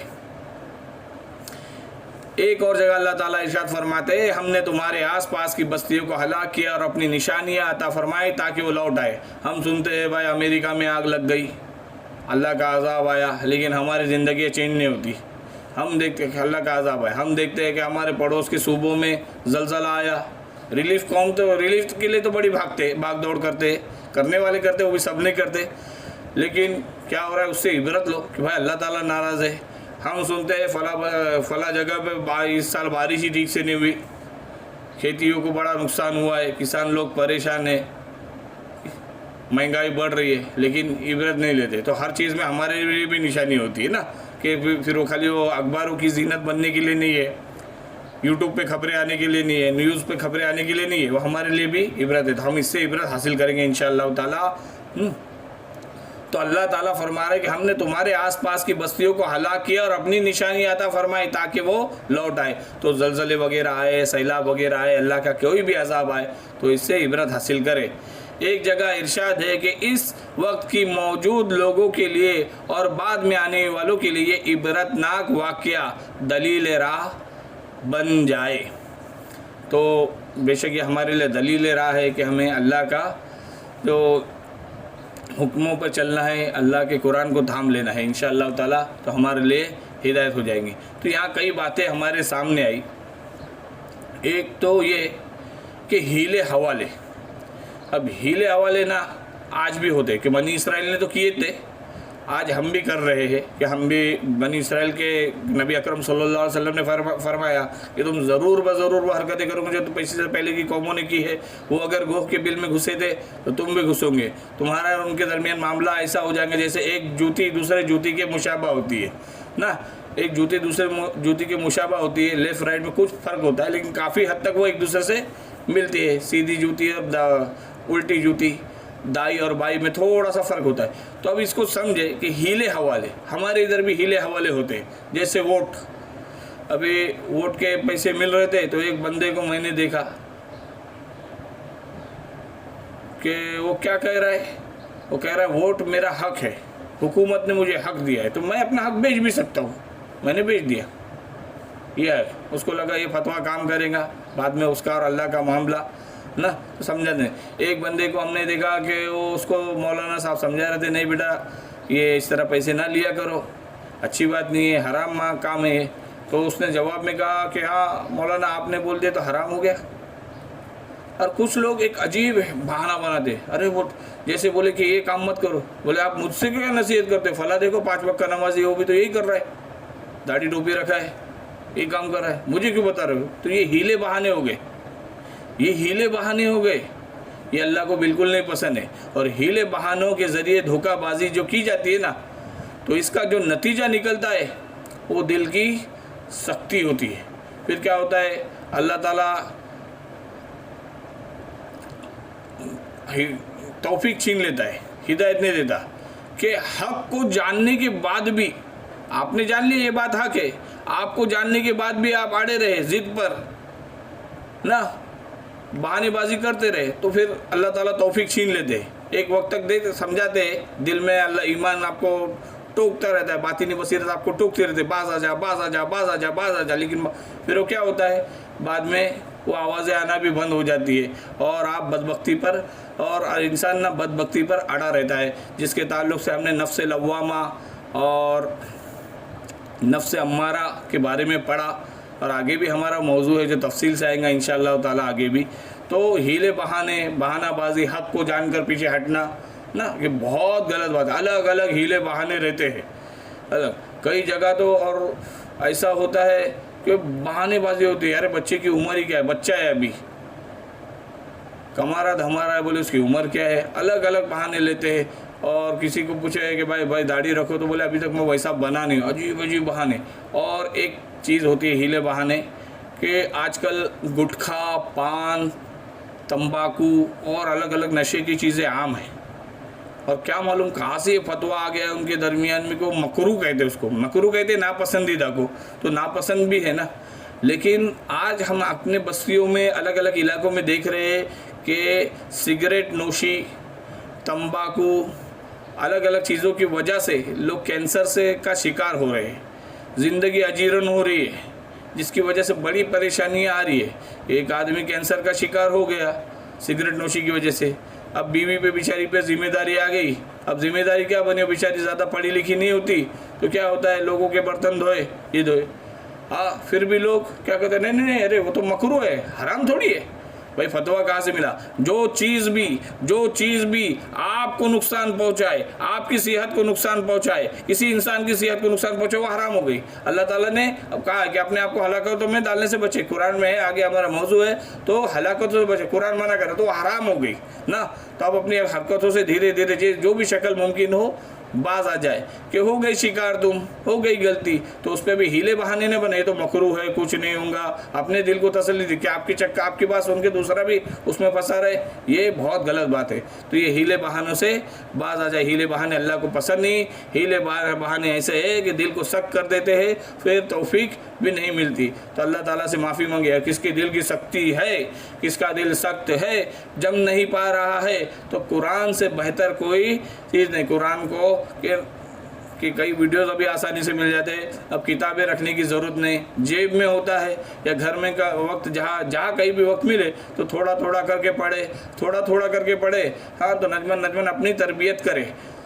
ایک اور جگہ اللہ تعالیٰ ارشاد فرماتے ہیں، ہم نے تمہارے آس پاس کی بستیوں کو ہلاک کیا اور اپنی نشانیاں عطا فرمائی تاکہ وہ لوٹ آئے۔ ہم سنتے ہیں بھائی امریکہ میں آگ لگ گئی، اللہ کا عذاب آیا، لیکن ہماری زندگیاں چینج نہیں ہوتی۔ ہم دیکھتے ہیں کہ اللہ کا عذاب آیا، ہم دیکھتے ہیں کہ ہمارے پڑوس کے صوبوں میں زلزلہ آیا، ریلیف قوم تو ریلیف کے لیے تو بڑی بھاگ دوڑ کرتے، کرنے والے کرتے، وہ بھی سب نہیں کرتے، لیکن کیا ہو رہا ہے اس سے عبرت لو کہ بھائی اللہ تعالیٰ ناراض ہے۔ ہم سنتے ہیں فلاں جگہ پہ اس سال بارش ہی ٹھیک سے نہیں ہوئی، کھیتیوں کو بڑا نقصان ہوا ہے، کسان لوگ پریشان ہیں، مہنگائی بڑھ رہی ہے، لیکن عبرت نہیں لیتے۔ تو ہر چیز میں ہمارے لیے بھی نشانی ہوتی ہے نا، کہ پھر وہ خالی وہ اخباروں کی زینت بننے کے لیے نہیں ہے، یوٹیوب پہ خبریں آنے کے لیے نہیں ہے، نیوز پہ خبریں آنے کے لیے نہیں ہے، وہ ہمارے لیے بھی عبرت ہے۔ تو ہم اس سے عبرت حاصل کریں گے انشاءاللہ تعالیٰ۔ تو اللہ تعالیٰ فرما رہے کہ ہم نے تمہارے آس پاس کی بستیوں کو ہلاک کیا اور اپنی نشانی عطا فرمائی تاکہ وہ لوٹ آئے۔ تو زلزلے وغیرہ آئے، سیلاب وغیرہ آئے، اللہ کا کوئی بھی عذاب آئے تو اس سے عبرت حاصل کرے۔ ایک جگہ ارشاد ہے کہ اس وقت کی موجود لوگوں کے لیے اور بعد میں آنے والوں کے لیے یہ عبرتناک واقعہ دلیل راہ بن جائے۔ تو بے شک یہ ہمارے لیے دلیل راہ ہے کہ ہمیں اللہ کا جو حکموں پر چلنا ہے، اللہ کے قرآن کو تھام لینا ہے انشاءاللہ تعالیٰ، تو ہمارے لیے ہدایت ہو جائیں گی۔ تو یہاں کئی باتیں ہمارے سامنے آئی۔ ایک تو یہ کہ ہیلے حوالے، اب ہیلے حوالے نا آج بھی ہوتے کہ بنی اسرائیل نے تو کیے تھے، آج ہم بھی کر رہے ہیں کہ ہم بھی بنی اسرائیل کے نبی اکرم صلی اللہ علیہ وسلم نے فرمایا کہ تم ضرور بضرور وہ حرکتیں کرو گے جو تو پیسے سے پہلے کی قوموں نے کی ہے. وہ اگر گوہ کے بل میں گھسے تھے تو تم بھی گھسو گے. تمہارا اور ان کے درمیان معاملہ ایسا ہو جائیں گے جیسے ایک جوتی دوسرے جوتی کے مشابہ ہوتی ہے نا. ایک جوتی دوسرے جوتی کے مشابہ ہوتی ہے. لیفٹ رائٹ میں کچھ فرق ہوتا ہے لیکن کافی حد تک وہ ایک دوسرے سے ملتی ہے. سیدھی جوتی اور الٹی جوتی، دائی اور بائی میں تھوڑا سا فرق ہوتا ہے. تو اب اس کو سمجھے کہ ہیلے حوالے، ہمارے ادھر بھی ہیلے حوالے ہوتے ہیں. جیسے ووٹ، ابھی ووٹ کے پیسے مل رہے تھے تو ایک بندے کو میں نے دیکھا کہ وہ کیا کہہ رہا ہے. وہ کہہ رہا ہے ووٹ میرا حق ہے، حکومت نے مجھے حق دیا ہے تو میں اپنا حق بیچ بھی سکتا ہوں. میں نے بیچ دیا. یہ ہے، اس کو لگا یہ فتویٰ کام کرے گا، بعد میں اس کا اور اللہ کا معاملہ نا. تو سمجھا نہیں. ایک بندے کو ہم نے دیکھا کہ وہ اس کو مولانا صاحب سمجھا رہے تھے نہیں بیٹا یہ اس طرح پیسے نہ لیا کرو، اچھی بات نہیں ہے، حرام کام ہے. تو اس نے جواب میں کہا کہ ہاں مولانا آپ نے بول دیا تو حرام ہو گیا. اور کچھ لوگ ایک عجیب بہانہ بناتے، ارے وہ جیسے بولے کہ یہ کام مت کرو. بولے آپ مجھ سے کیا نصیحت کرتے؟ فلاں دیکھو 5 وقت کا نمازی وہ بھی تو یہی کر رہا ہے، داڑھی ٹوپی رکھا ہے، یہ کام کر رہا ہے، مجھے کیوں بتا رہے ہو؟ تو یہ ہیلے بہانے ہو گئے. یہ ہیلے بہانے ہو گئے. یہ اللہ کو بالکل نہیں پسند ہے. اور ہیلے بہانوں کے ذریعے دھوکہ بازی جو کی جاتی ہے نا، تو اس کا جو نتیجہ نکلتا ہے وہ دل کی سختی ہوتی ہے. پھر کیا ہوتا ہے؟ اللہ تعالیٰ توفیق چھین لیتا ہے، ہدایت نہیں دیتا. کہ حق کو جاننے کے بعد بھی آپ نے جان لیا یہ بات حق ہے، آپ کو جاننے کے بعد بھی آپ آڑے رہے ضد پر نا، بہانے بازی کرتے رہے تو پھر اللہ تعالیٰ توفیق چھین لیتے. ایک وقت تک دیکھ سمجھاتے دل میں اللہ ایمان آپ کو ٹوکتا رہتا ہے، باطنی بصیرت آپ کو ٹوکتے رہتے، باز آ جا باز آ جا باز آ جا باز آ جا. لیکن پھر وہ کیا ہوتا ہے؟ بعد میں وہ آوازیں آنا بھی بند ہو جاتی ہے اور آپ بدبختی پر اور انسان نہ بدبختی پر اڑا رہتا ہے. جس کے تعلق سے ہم نے نفس لوامہ اور نفس امارہ کے بارے میں پڑھا اور آگے بھی ہمارا موضوع ہے جو تفصیل سے آئیں گا انشاءاللہ تعالیٰ آگے بھی. تو ہیلے بہانے، بہانہ بازی، حق کو جان کر پیچھے ہٹنا نا، یہ بہت غلط بات ہے. الگ الگ ہیلے بہانے رہتے ہیں الگ. کئی جگہ تو اور ایسا ہوتا ہے کہ بہانے بازی ہوتی ہے. یار بچے کی عمر ہی کیا ہے، بچہ ہے ابھی، کمارا دھمارا ہے، بولے اس کی عمر کیا ہے. الگ الگ بہانے لیتے ہیں. اور کسی کو پوچھے کہ بھائی داڑھی رکھو تو بولے ابھی تک میں ویسا بنا نہیں ہوں. عجیب عجیب بہانے. اور ایک چیز ہوتی ہے ہیلے بہانے کہ آج کل گٹکھا، پان، تمباکو اور الگ الگ نشے کی چیزیں عام ہیں. اور کیا معلوم کہاں سے یہ فتویٰ آ گیا ہے ان کے درمیان میں کہ وہ مکروہ کہتے، اس کو مکروہ کہتے ناپسندیدہ کو. تو ناپسند بھی ہے نا. لیکن آج ہم اپنے بستیوں میں الگ الگ علاقوں میں دیکھ رہے ہیں کہ سگریٹ نوشی، تمباکو، الگ الگ چیزوں کی وجہ سے لوگ کینسر سے کا شکار ہو رہے ہیں. زندگی اجیرن ہو رہی ہے جس کی وجہ سے بڑی پریشانیاں آ رہی ہے. ایک آدمی کینسر کا شکار ہو گیا سگریٹ نوشی کی وجہ سے. اب بیوی پہ بیچاری پہ ذمہ داری آ گئی. اب ذمہ داری کیا بنی؟ بیچاری زیادہ پڑھی لکھی نہیں ہوتی تو کیا ہوتا ہے؟ لوگوں کے برتن دھوئے، یہ دھوئے. ہاں پھر بھی لوگ کیا کہتے ہیں؟ نہیں ارے وہ تو مکروہ ہے، حرام تھوڑی ہے. بھائی فتویٰ کہاں سے ملا؟ جو چیز بھی آپ کو نقصان پہنچائے، آپ کی صحت کو نقصان پہنچائے، کسی انسان کی صحت کو نقصان پہنچائے، وہ حرام ہو گئی. اللہ تعالیٰ نے اب کہا کہ اپنے آپ کو ہلاکتوں میں ڈالنے سے بچے. قرآن میں ہے، آگے ہمارا موضوع ہے. تو ہلاکتوں سے بچے، قرآن منع کرے تو حرام ہو گئی نا. تو اب اپنی حرکتوں سے دھیرے دھیرے جو بھی شکل ممکن ہو باز آ جائے کہ ہو گئی شکار، تم ہو گئی غلطی، تو اس پہ بھی ہیلے بہانے نہ بنے. تو مکروہ ہے، کچھ نہیں ہوگا. اپنے دل کو تسلی دی کہ آپ کی چکا آپ کی بات سن کے دوسرا بھی اس میں پھنسا رہے، یہ بہت غلط بات ہے. تو یہ ہیلے بہانوں سے باز آ جائے. ہیلے بہانے اللہ کو پسند نہیں. ہیلے بہانے ایسے ہے کہ دل کو سخت کر دیتے ہیں، پھر توفیق بھی نہیں ملتی. تو اللہ تعالیٰ سے معافی مانگے. کس کے دل کی سختی ہے، کس کا دل سخت ہے، جم نہیں پا رہا ہے، تو قرآن سے بہتر کوئی چیز نہیں. قرآن کو کہ کئی ویڈیوز ابھی آسانی سے مل جاتے ہیں. اب کتابیں رکھنے کی ضرورت نہیں، جیب میں ہوتا ہے یا گھر میں کا وقت جہاں کہیں بھی وقت ملے تو تھوڑا تھوڑا کر کے پڑھے، تھوڑا تھوڑا کر کے پڑھے. ہاں تو نجمن اپنی تربیت کرے.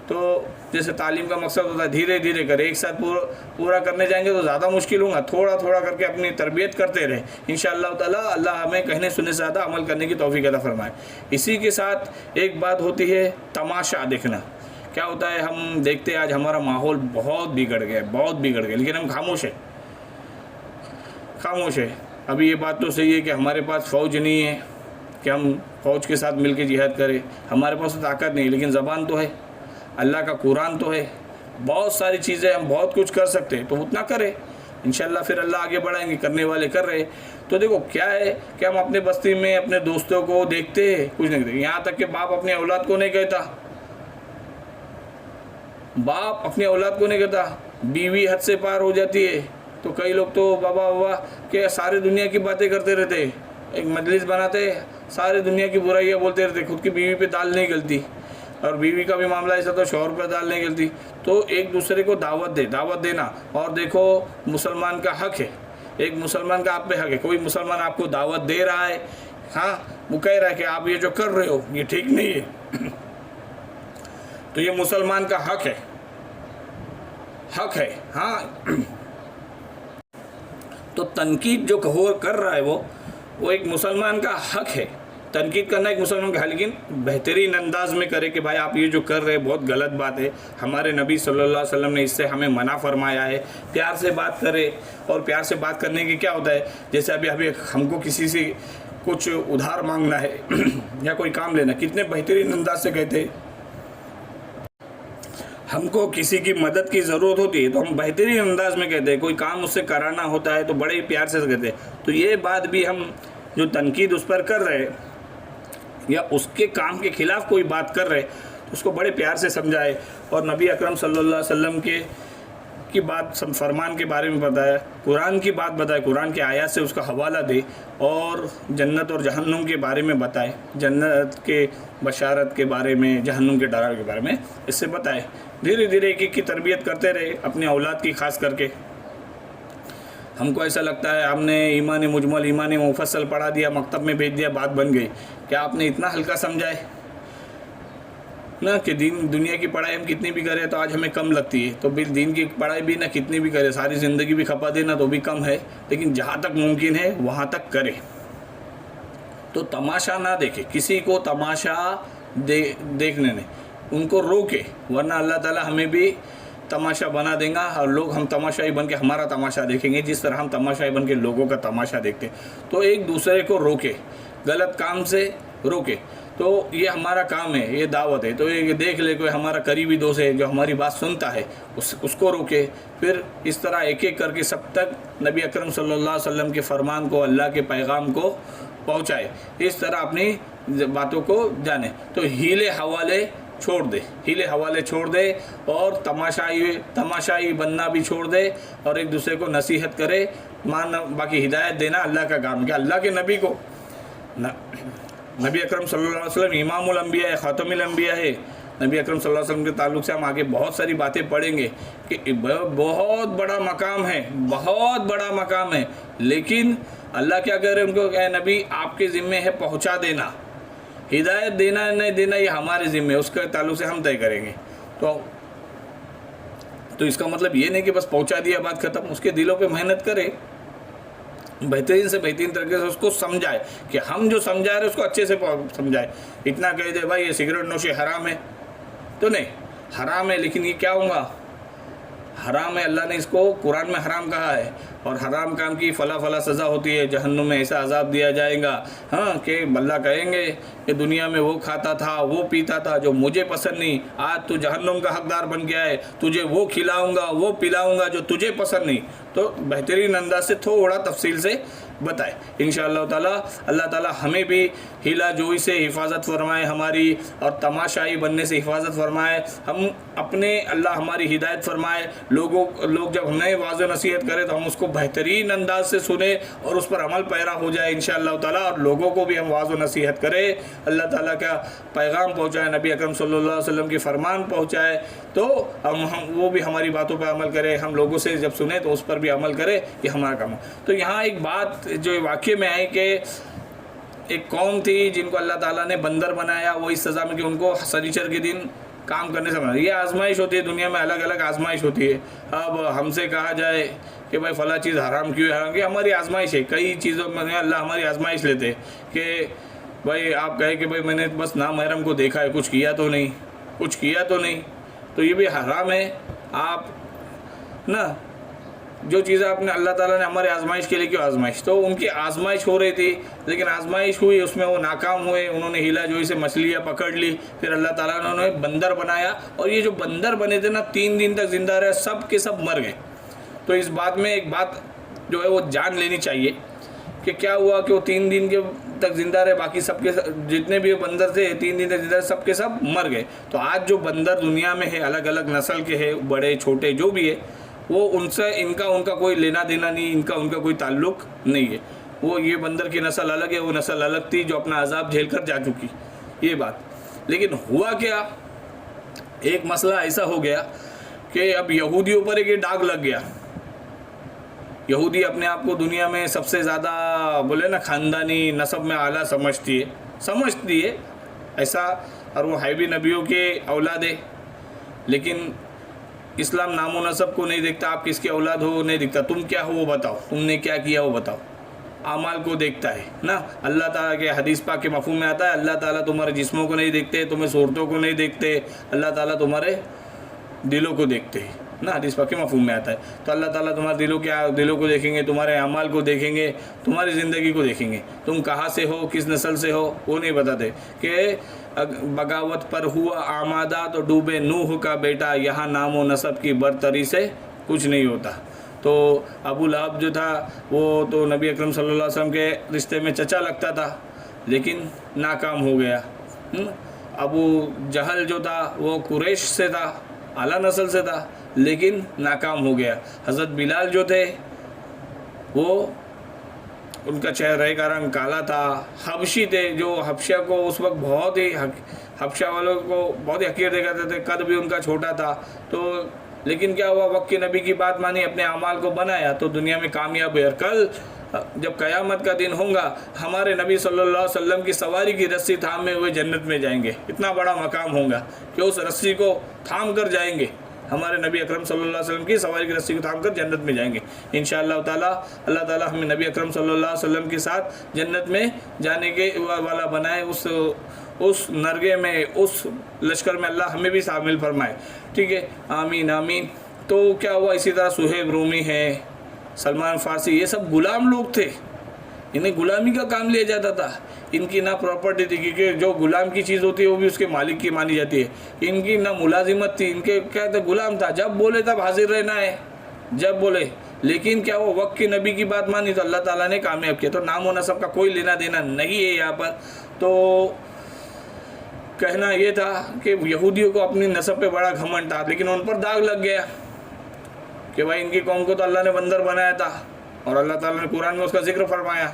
تو جیسے تعلیم کا مقصد ہوتا ہے دھیرے دھیرے کرے. ایک ساتھ پورا کرنے جائیں گے تو زیادہ مشکل ہوگا. تھوڑا تھوڑا کر کے اپنی تربیت کرتے رہے. انشاءاللہ تعالیٰ اللہ ہمیں کہنے سننے سے زیادہ عمل کرنے کی توفیق عطا فرمائے. اسی کے ساتھ ایک بات ہوتی ہے تماشا دیکھنا، کیا ہوتا ہے ہم دیکھتے ہیں آج ہمارا ماحول بہت بگڑ گیا ہے، بہت بگڑ گیا، لیکن ہم خاموش ہے۔ ابھی یہ بات تو صحیح ہے کہ ہمارے پاس فوج نہیں ہے کہ ہم فوج کے ساتھ مل کے جہاد کریں، ہمارے پاس طاقت نہیں، لیکن زبان تو ہے، اللہ کا قرآن تو ہے، بہت ساری چیزیں ہم بہت کچھ کر سکتے ہیں، تو اتنا کریں انشاءاللہ، پھر اللہ آگے بڑھائیں گے، کرنے والے کر رہے۔ تو دیکھو کیا ہے کہ ہم اپنے بستی میں اپنے دوستوں کو دیکھتے ہیں، کچھ نہیں کہتے، یہاں تک کہ باپ اپنے اولاد کو نہیں کہتا، بیوی حد سے پار ہو جاتی ہے تو کئی لوگ تو بابا کہ سارے دنیا کی باتیں کرتے رہتے، ایک مجلس بناتے سارے دنیا کی برائیاں بولتے رہتے، خود کی بیوی پہ دال نہیں گلتی، اور بیوی کا بھی معاملہ ایسا تو شوہر پہ دال نہیں گلتی۔ تو ایک دوسرے کو دعوت دینا، اور دیکھو مسلمان کا حق ہے، ایک مسلمان کا آپ پہ حق ہے، کوئی مسلمان آپ کو دعوت دے رہا ہے، ہاں وہ کہہ رہا ہے کہ آپ یہ جو کر رہے ہو یہ ٹھیک نہیں ہے، تو یہ مسلمان کا حق ہے ہاں۔ تو تنقید جو کر رہا ہے وہ ایک مسلمان کا حق ہے، تنقید کرنا ایک مسلمان کا حق، لیکن بہترین انداز میں کرے کہ بھائی آپ یہ جو کر رہے بہت غلط بات ہے، ہمارے نبی صلی اللہ علیہ وسلم نے اس سے ہمیں منع فرمایا ہے، پیار سے بات کرے۔ اور پیار سے بات کرنے کی کیا ہوتا ہے، جیسے ابھی ہم کو کسی سے کچھ ادھار مانگنا ہے یا کوئی کام لینا، کتنے بہترین انداز سے کہتے ہیں، ہم کو کسی کی مدد کی ضرورت ہوتی ہے تو ہم بہترین انداز میں کہتے ہیں، کوئی کام اس سے کرانا ہوتا ہے تو بڑے پیار سے کہتے ہیں۔ تو یہ بات بھی ہم جو تنقید اس پر کر رہے یا اس کے کام کے خلاف کوئی بات کر رہے تو اس کو بڑے پیار سے سمجھائے، اور نبی اکرم صلی اللہ علیہ وسلم کی بات فرمان کے بارے میں بتایا، قرآن کی بات بتائے، قرآن کے آیات سے اس کا حوالہ دے، اور جنت اور جہنم کے بارے میں بتائے، جنت کے بشارت کے بارے میں، جہنم کے ڈرانے کے بارے میں اس سے بتائے۔ دھیرے دھیرے ایک کی تربیت کرتے رہے اپنے اولاد کی، خاص کر کے ہم کو ایسا لگتا ہے ہم نے ایمان مجمل ایمان مفصل پڑھا دیا، مکتب میں بھیج دیا، بات بن گئی، کیا آپ نے اتنا ہلکا سمجھائے نا کہ دنیا کی پڑھائی ہم کتنی بھی کریں تو آج ہمیں کم لگتی ہے، تو دین کی پڑھائی بھی نہ کتنی بھی کرے، ساری زندگی بھی کھپا دینا تو بھی کم ہے، لیکن جہاں تک ممکن ہے وہاں تک کرے۔ تو تماشا نہ دیکھے، کسی کو تماشا دیکھنے نہیں، ان کو روکے، ورنہ اللہ تعالیٰ ہمیں بھی تماشا بنا دیں گا، اور لوگ ہم تماشائی بن کے ہمارا تماشا دیکھیں گے، جس طرح ہم تماشائی بن کے لوگوں کا تماشا دیکھتے۔ تو ایک دوسرے کو روکے، غلط کام سے روکے، تو یہ ہمارا کام ہے، یہ دعوت ہے۔ تو یہ دیکھ لے کوئی ہمارا قریبی دوست ہے جو ہماری بات سنتا ہے، اس کو روکے، پھر اس طرح ایک ایک کر کے سب تک نبی اکرم صلی اللہ علیہ وسلم کے فرمان کو، اللہ کے پیغام کو پہنچائے، اس طرح اپنی باتوں کو جانے۔ تو ہیلے حوالے چھوڑ دے، اور تماشائی بننا بھی چھوڑ دے، اور ایک دوسرے کو نصیحت کرے، باقی ہدایت دینا اللہ کا کام ہے، کہ اللہ کے نبی کو، نبی اکرم صلی اللہ علیہ وسلم امام الانبیاء ہے، خاتم الانبیاء ہے۔ نبی اکرم صلی اللہ علیہ وسلم کے تعلق سے ہم آگے بہت ساری باتیں پڑھیں گے کہ بہت بڑا مقام ہے، لیکن اللہ کیا کہہ رہے ہیں ان کو، کہ نبی آپ کے ذمہ ہے پہنچا دینا، ہدایت دینا نہیں دینا یہ ہمارے ذمہ ہے، اس کے تعلق سے ہم طے کریں گے۔ تو اس کا مطلب یہ نہیں کہ بس پہنچا دیا بات ختم، اس کے دلوں پہ محنت کرے، بہترین سے بہترین طریقے سے اس کو سمجھائے، کہ ہم جو سمجھا رہے اس کو اچھے سے سمجھائے۔ اتنا کہہ دے بھائی یہ سگریٹ نوشی حرام ہے، تو نہیں حرام ہے، لیکن یہ کیا ہوگا، حرام ہے، اللہ نے اس کو قرآن میں حرام کہا ہے، اور حرام کام کی فلاں سزا ہوتی ہے، جہنم میں ایسا عذاب دیا جائے گا، ہاں کہ اللہ کہیں گے کہ دنیا میں وہ کھاتا تھا، وہ پیتا تھا جو مجھے پسند نہیں، آج تو جہنم کا حقدار بن گیا ہے، تجھے وہ کھلاؤں گا وہ پلاؤں گا جو تجھے پسند نہیں۔ تو بہترین انداز سے تھوڑا تفصیل سے بتائے انشاءاللہ تعالیٰ۔ اللہ تعالیٰ ہمیں بھی ہیلا جوئی سے حفاظت فرمائے ہماری، اور تماشائی بننے سے حفاظت فرمائے، ہم اپنے اللہ ہماری ہدایت فرمائے، لوگ جب ہمیں واضح و نصیحت کرے تو ہم اس کو بہترین انداز سے سنیں اور اس پر عمل پیرا ہو جائے انشاءاللہ تعالیٰ، اور لوگوں کو بھی ہم واضح و نصیحت کرے، اللہ تعالیٰ کا پیغام پہنچائے، نبی اکرم صلی اللہ علیہ وسلم کی فرمان پہنچائے، تو وہ بھی ہماری باتوں پر عمل کرے، ہم لوگوں سے جب سنیں تو اس پر بھی عمل کرے، یہ ہمارا کام ہے۔ تو یہاں ایک بات جو واقعے میں آئی کہ ایک قوم تھی جن کو اللہ تعالیٰ نے بندر بنایا، وہ اس سزا میں کہ ان کو سنیچر کے دن کام کرنے سے منع۔ یہ آزمائش ہوتی ہے، دنیا میں الگ الگ آزمائش ہوتی ہے۔ اب ہم سے کہا جائے کہ بھائی فلاں چیز حرام کیوں ہے، کہ ہماری آزمائش ہے، کئی چیزوں میں اللہ ہماری آزمائش لیتے کہ بھائی آپ کہے کہ بھائی میں نے بس نامحرم کو دیکھا ہے، کچھ کیا تو نہیں، تو یہ بھی حرام ہے. آپ نا جو چیزیں آپ نے اللہ تعالیٰ نے ہمارے آزمائش کے لیے کیوں آزمائش, تو ان کی آزمائش ہو رہی تھی, لیکن آزمائش ہوئی, اس میں وہ ناکام ہوئے, انہوں نے ہیلا جوئی سے مچھلیاں پکڑ لی, پھر اللہ تعالیٰ نے انہیں بندر بنایا, اور یہ جو بندر بنے تھے نا 3 دن تک زندہ رہے, سب کے سب مر گئے. تو اس بات میں ایک بات جو ہے وہ جان لینی چاہیے کہ کیا ہوا کہ وہ 3 دن کے تک زندہ رہے, باقی سب کے جتنے بھی بندر تھے 3 دن تک زندہ رہے, سب کے سب مر گئے. تو آج جو بندر دنیا میں ہے الگ الگ نسل کے ہے, بڑے چھوٹے جو بھی ہے, وہ ان سے ان کا کوئی لینا دینا نہیں, ان کا کوئی تعلق نہیں ہے. وہ یہ بندر کی نسل الگ ہے, وہ نسل الگ تھی جو اپنا عذاب جھیل کر جا چکی, یہ بات. لیکن ہوا کیا, ایک مسئلہ ایسا ہو گیا کہ اب یہودیوں پر ایک داغ لگ گیا. یہودی اپنے آپ کو دنیا میں سب سے زیادہ بولے نا خاندانی نسب میں اعلیٰ سمجھتی ہے ایسا, اور وہ ہے بھی نبیوں کے اولاد ہے. لیکن اسلام نام و نسب کو نہیں دیکھتا, آپ کس کے اولاد ہو نہیں دیکھتا, تم کیا ہو وہ بتاؤ, تم نے کیا کیا وہ بتاؤ. اعمال کو دیکھتا ہے نا. اللہ تعالیٰ کے حدیث پاک کے مفہوم میں آتا ہے, اللہ تعالیٰ تمہارے جسموں کو نہیں دیکھتے, تمہیں صورتوں کو نہیں دیکھتے, اللہ تعالیٰ تمہارے دلوں کو دیکھتے ہیں نا. حدیث پاک کے مفہوم میں آتا ہے. تو اللہ تعالیٰ تمہارے دلوں کو دیکھیں گے, تمہارے اعمال کو دیکھیں گے, تمہاری زندگی کو دیکھیں گے. تم کہاں سے ہو, کس نسل سے ہو, وہ نہیں بتاتے. کہ بغاوت پر ہوا آمادہ تو ڈوبے نوح کا بیٹا, یہاں نام و نسب کی برتری سے کچھ نہیں ہوتا. تو ابو لہب جو تھا وہ تو نبی اکرم صلی اللہ علیہ وسلم کے رشتے میں چچا لگتا تھا, لیکن ناکام ہو گیا. ابو جہل جو تھا وہ قریش سے تھا, اعلیٰ نسل سے تھا, لیکن ناکام ہو گیا. حضرت بلال جو تھے وہ ان کا چہرے کا رنگ کالا تھا, حبشی تھے, جو حبشہ کو اس وقت بہت ہی حبشہ والوں کو بہت ہی حقیر دیکھا کرتے تھے, قد بھی ان کا چھوٹا تھا. تو لیکن کیا ہوا, وقت کے نبی کی بات مانی, اپنے اعمال کو بنایا, تو دنیا میں کامیاب ہوئے. اور کل جب قیامت کا دن ہوگا, ہمارے نبی صلی اللہ علیہ وسلم کی سواری کی رسی تھامے ہوئے جنت میں جائیں گے. اتنا بڑا مقام ہوگا کہ اس رسی کو تھام کر جائیں گے. ہمارے نبی اکرم صلی اللہ علیہ وسلم کی سواری کی رسی کو تھام کر جنت میں جائیں گے انشاءاللہ تعالی. اللہ تعالی ہمیں نبی اکرم صلی اللہ علیہ وسلم کے ساتھ جنت میں جانے کے والا بنائے. اس نرگے میں, اس لشکر میں اللہ ہمیں بھی شامل فرمائے. ٹھیک ہے, آمین آمین. تو کیا ہوا, اسی طرح صہیب رومی ہے, سلمان فارسی, یہ سب غلام لوگ تھے, انہیں غلامی کا کام لیا جاتا تھا. ان کی نہ پراپرٹی تھی, کیونکہ جو غلام کی چیز ہوتی ہے وہ بھی اس کے مالک کی مانی جاتی ہے. ان کی نہ ملازمت تھی, ان کے کیا تھے, غلام تھا, جب بولے تب حاضر رہنا ہے, جب بولے. لیکن کیا وہ وقت کے نبی کی بات مانی تو اللہ تعالیٰ نے کامیاب کیا. تو نام و نسب کا کوئی لینا دینا نہیں ہے یہاں پر. تو کہنا یہ تھا کہ یہودیوں کو اپنی نسب پہ بڑا گھمنڈ تھا, لیکن ان پر داغ لگ گیا کہ بھائی ان کی قوم کو تو اللہ نے بندر بنایا تھا, اور اللہ تعالیٰ نے قرآن میں اس کا ذکر فرمایا.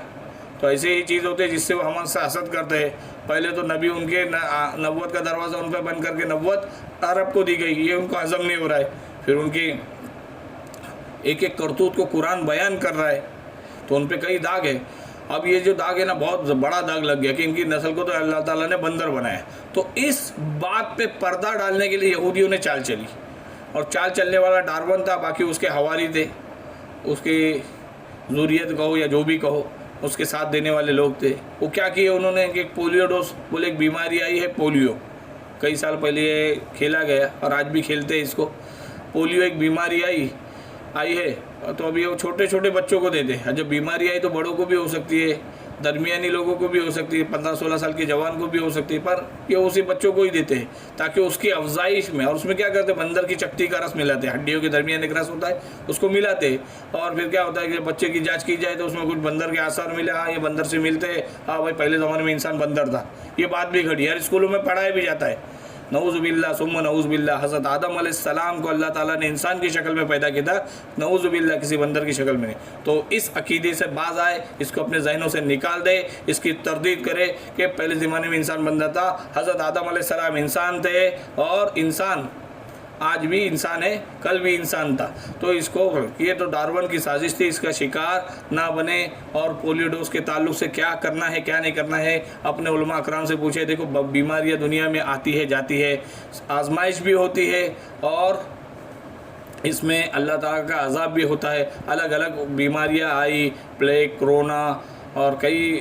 تو ایسے ہی چیز ہوتی ہے جس سے وہ ہم سے حسد کرتے ہیں. پہلے تو نبی ان کے نبوت کا دروازہ ان پہ بند کر کے نبوت عرب کو دی گئی, یہ ان کو ہضم نہیں ہو رہا ہے. پھر ان کی ایک ایک کرتوت کو قرآن بیان کر رہا ہے, تو ان پہ کئی داغ ہے. اب یہ جو داغ ہے نا, بہت بڑا داغ لگ گیا کہ ان کی نسل کو تو اللہ تعالیٰ نے بندر بنایا. تو اس بات پہ پردہ ڈالنے کے لیے یہودیوں نے چال چلی, اور چال چلنے والا ڈارون تھا, باقی اس کے حوالی تھے, اس کی ذریت کہو یا جو بھی کہو, اس کے ساتھ دینے والے لوگ تھے. وہ کیا کیے انہوں نے, ایک پولیو ڈوز بولے, ایک بیماری آئی ہے پولیو, کئی سال پہلے یہ کھیلا گیا اور آج بھی کھیلتے ہیں اس کو. پولیو ایک بیماری آئی ہے, تو ابھی وہ چھوٹے چھوٹے بچوں کو دیتے ہیں. جب بیماری آئی تو بڑوں کو بھی ہو سکتی ہے, درمیانی لوگوں کو بھی ہو سکتی ہے, 15-16 سال کے جوان کو بھی ہو سکتی ہے, پر یہ اسی بچوں کو ہی دیتے ہیں تاکہ اس کی افزائش میں. اور اس میں کیا کرتے ہیں, بندر کی چکتی کا رس ملاتے ہیں, ہڈیوں کے درمیان ایک رس ہوتا ہے, اس کو ملاتے ہیں. اور پھر کیا ہوتا ہے کہ بچے کی جانچ کی جائے تو اس میں کچھ بندر کے آثار ملے, ہاں یہ بندر سے ملتے ہیں, ہاں بھائی پہلے زمانے میں انسان بندر تھا. یہ بات بھی گھڑی, ہر اسکولوں میں پڑھایا بھی جاتا ہے. نعوذ باللہ ثم نعوذ باللہ. حضرت آدم علیہ السلام کو اللہ تعالیٰ نے انسان کی شکل میں پیدا کیا تھا, نعوذ باللہ کسی بندر کی شکل میں نہیں. تو اس عقیدے سے باز آئے, اس کو اپنے ذہنوں سے نکال دے, اس کی تردید کرے کہ پہلے زمانے میں انسان بندر تھا. حضرت آدم علیہ السلام انسان تھے, اور انسان آج بھی انسان ہے, کل بھی انسان تھا. تو اس کو, یہ تو ڈارون کی سازش تھی, اس کا شکار نہ بنے. اور پولیو ڈوز کے تعلق سے کیا کرنا ہے کیا نہیں کرنا ہے, اپنے علماء اکرام سے پوچھے. دیکھو بیماریاں دنیا میں آتی ہے جاتی ہے, آزمائش بھی ہوتی ہے, اور اس میں اللہ تعالیٰ کا عذاب بھی ہوتا ہے. الگ الگ بیماریاں آئی, پلیگ, کرونا اور کئی